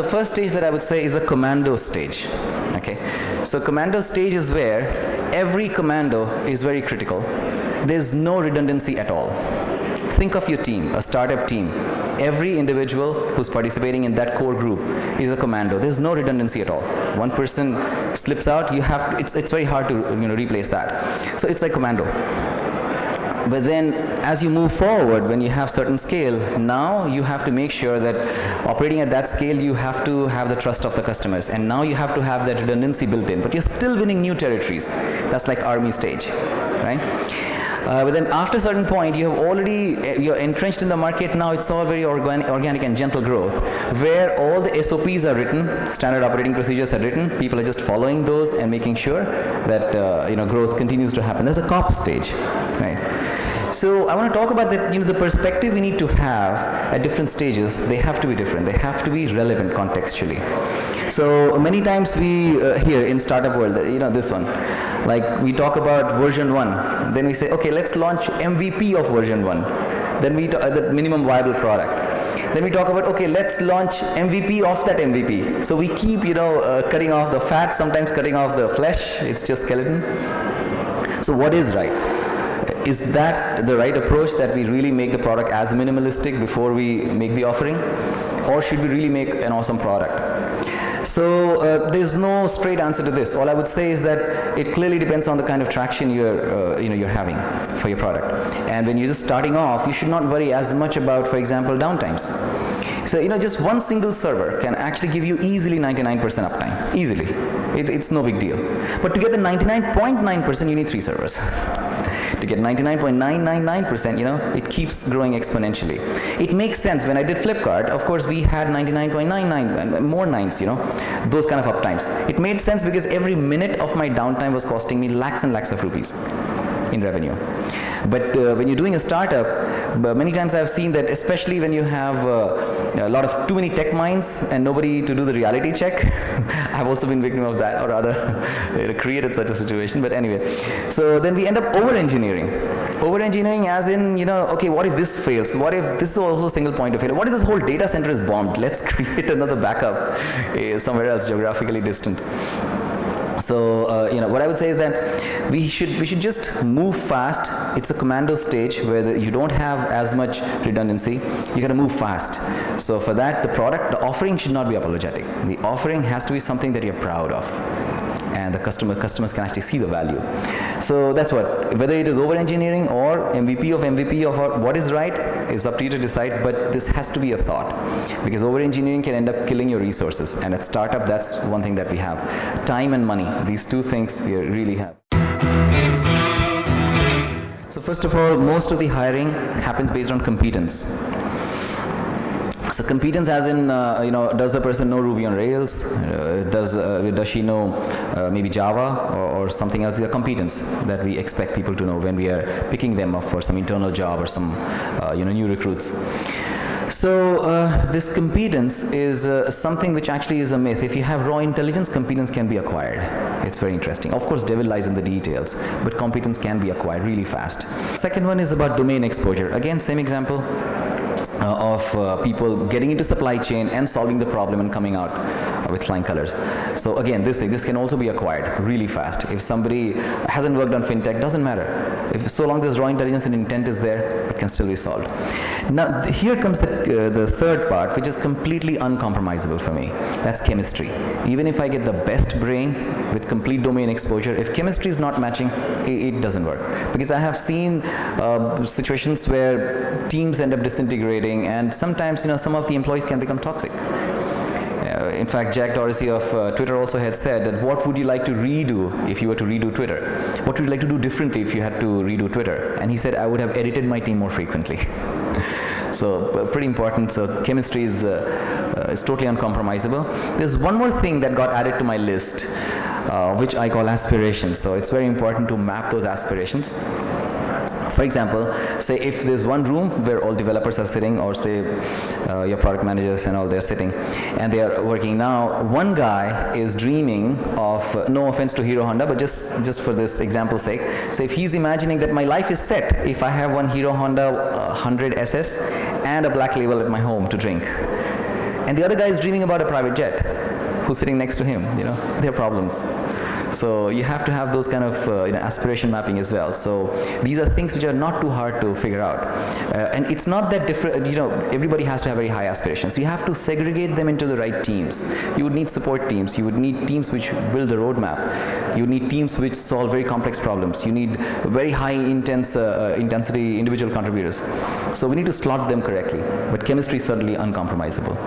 first stage that I would say is a commando stage. Okay, so commando stage is where every commando is very critical. There's no redundancy at all. Think of your team, a startup team. Every individual who's participating in that core group is a commando. There's no redundancy at all. One person slips out, it's very hard to replace that. So it's like commando. But then as you move forward, when you have certain scale, now you have to make sure that operating at that scale, you have to have the trust of the customers. And now you have to have that redundancy built in. But you're still winning new territories. That's like army stage, right? But then after a certain point, you're entrenched in the market. Now it's all very organic and gentle growth, where all the SOPs are written, standard operating procedures are written. People are just following those and making sure that growth continues to happen. There's a COP stage, right? So I want to talk about that. The perspective we need to have at different stages. They have to be different. They have to be relevant contextually. So many times we hear in startup world, this one, like we talk about version 1, then we say, okay, let's launch MVP of version 1. Then we the minimum viable product. Then we talk about, okay, let's launch MVP of that MVP. So we keep cutting off the fat, sometimes cutting off the flesh. It's just skeleton. So what is right? Is that the right approach, that we really make the product as minimalistic before we make the offering? Or should we really make an awesome product? So there's no straight answer to this. All I would say is that it clearly depends on the kind of traction you're having for your product. And when you're just starting off, you should not worry as much about, for example, downtimes. So just one single server can actually give you easily 99% uptime. Easily. It's no big deal. But to get the 99.9%, you need 3 servers. To get 99.999%, it keeps growing exponentially. It makes sense. When I did Flipkart, of course, we had 99.99, more nines, those kind of uptimes. It made sense because every minute of my downtime was costing me lakhs and lakhs of rupees in revenue. But when you're doing a startup, many times I've seen that, especially when you have a lot of too many tech minds and nobody to do the reality check. I've also been victim of that, or rather created such a situation. But anyway, so then we end up over-engineering. Over-engineering as in, okay, what if this fails? What if this is also a single point of failure? What if this whole data center is bombed? Let's create another backup somewhere else, geographically distant. So what I would say is that we should just move fast. It's a commando stage where you don't have as much redundancy. You got to move fast. So for that, the offering should not be apologetic. The offering has to be something that you're proud of, and the customers can actually see the value. So that's whether it is over engineering or MVP of what is right is up to you to decide, but this has to be a thought, because over engineering can end up killing your resources. And at startup, that's one thing that we have. Time and money, these two things we really have. So first of all, most of the hiring happens based on competence. So competence as in, does the person know Ruby on Rails? Does she know maybe Java or something else? These are competence that we expect people to know when we are picking them up for some internal job or some new recruits. So this competence is something which actually is a myth. If you have raw intelligence, competence can be acquired. It's very interesting. Of course, devil lies in the details, but competence can be acquired really fast. Second one is about domain exposure. Again, same example. Of people getting into supply chain and solving the problem and coming out with flying colors. So again, this can also be acquired really fast. If somebody hasn't worked on fintech, doesn't matter. If so long as raw intelligence and intent is there, it can still be solved. Now here comes the third part, which is completely uncompromisable for me. That's chemistry. Even if I get the best brain with complete domain exposure, if chemistry is not matching, it doesn't work. Because I have seen situations where teams end up disintegrating, and sometimes some of the employees can become toxic. In fact, Jack Dorsey of Twitter also had said that what would you like to redo if you were to redo Twitter? What would you like to do differently if you had to redo Twitter? And he said, I would have edited my team more frequently. So pretty important. So chemistry is totally uncompromisable. There's one more thing that got added to my list, which I call aspirations. So it's very important to map those aspirations. For example, say if there's one room where all developers are sitting, or say your product managers and all, they're sitting and they are working now, one guy is dreaming of, no offense to Hero Honda, but just for this example's sake, so if he's imagining that my life is set if I have one Hero Honda 100 SS and a black label at my home to drink. And the other guy is dreaming about a private jet. Who's sitting next to him? Their problems. So you have to have those kind of aspiration mapping as well. So these are things which are not too hard to figure out. And it's not that different, everybody has to have very high aspirations. You have to segregate them into the right teams. You would need support teams. You would need teams which build the roadmap. You need teams which solve very complex problems. You need very high intensity individual contributors. So we need to slot them correctly. But chemistry is certainly uncompromisable.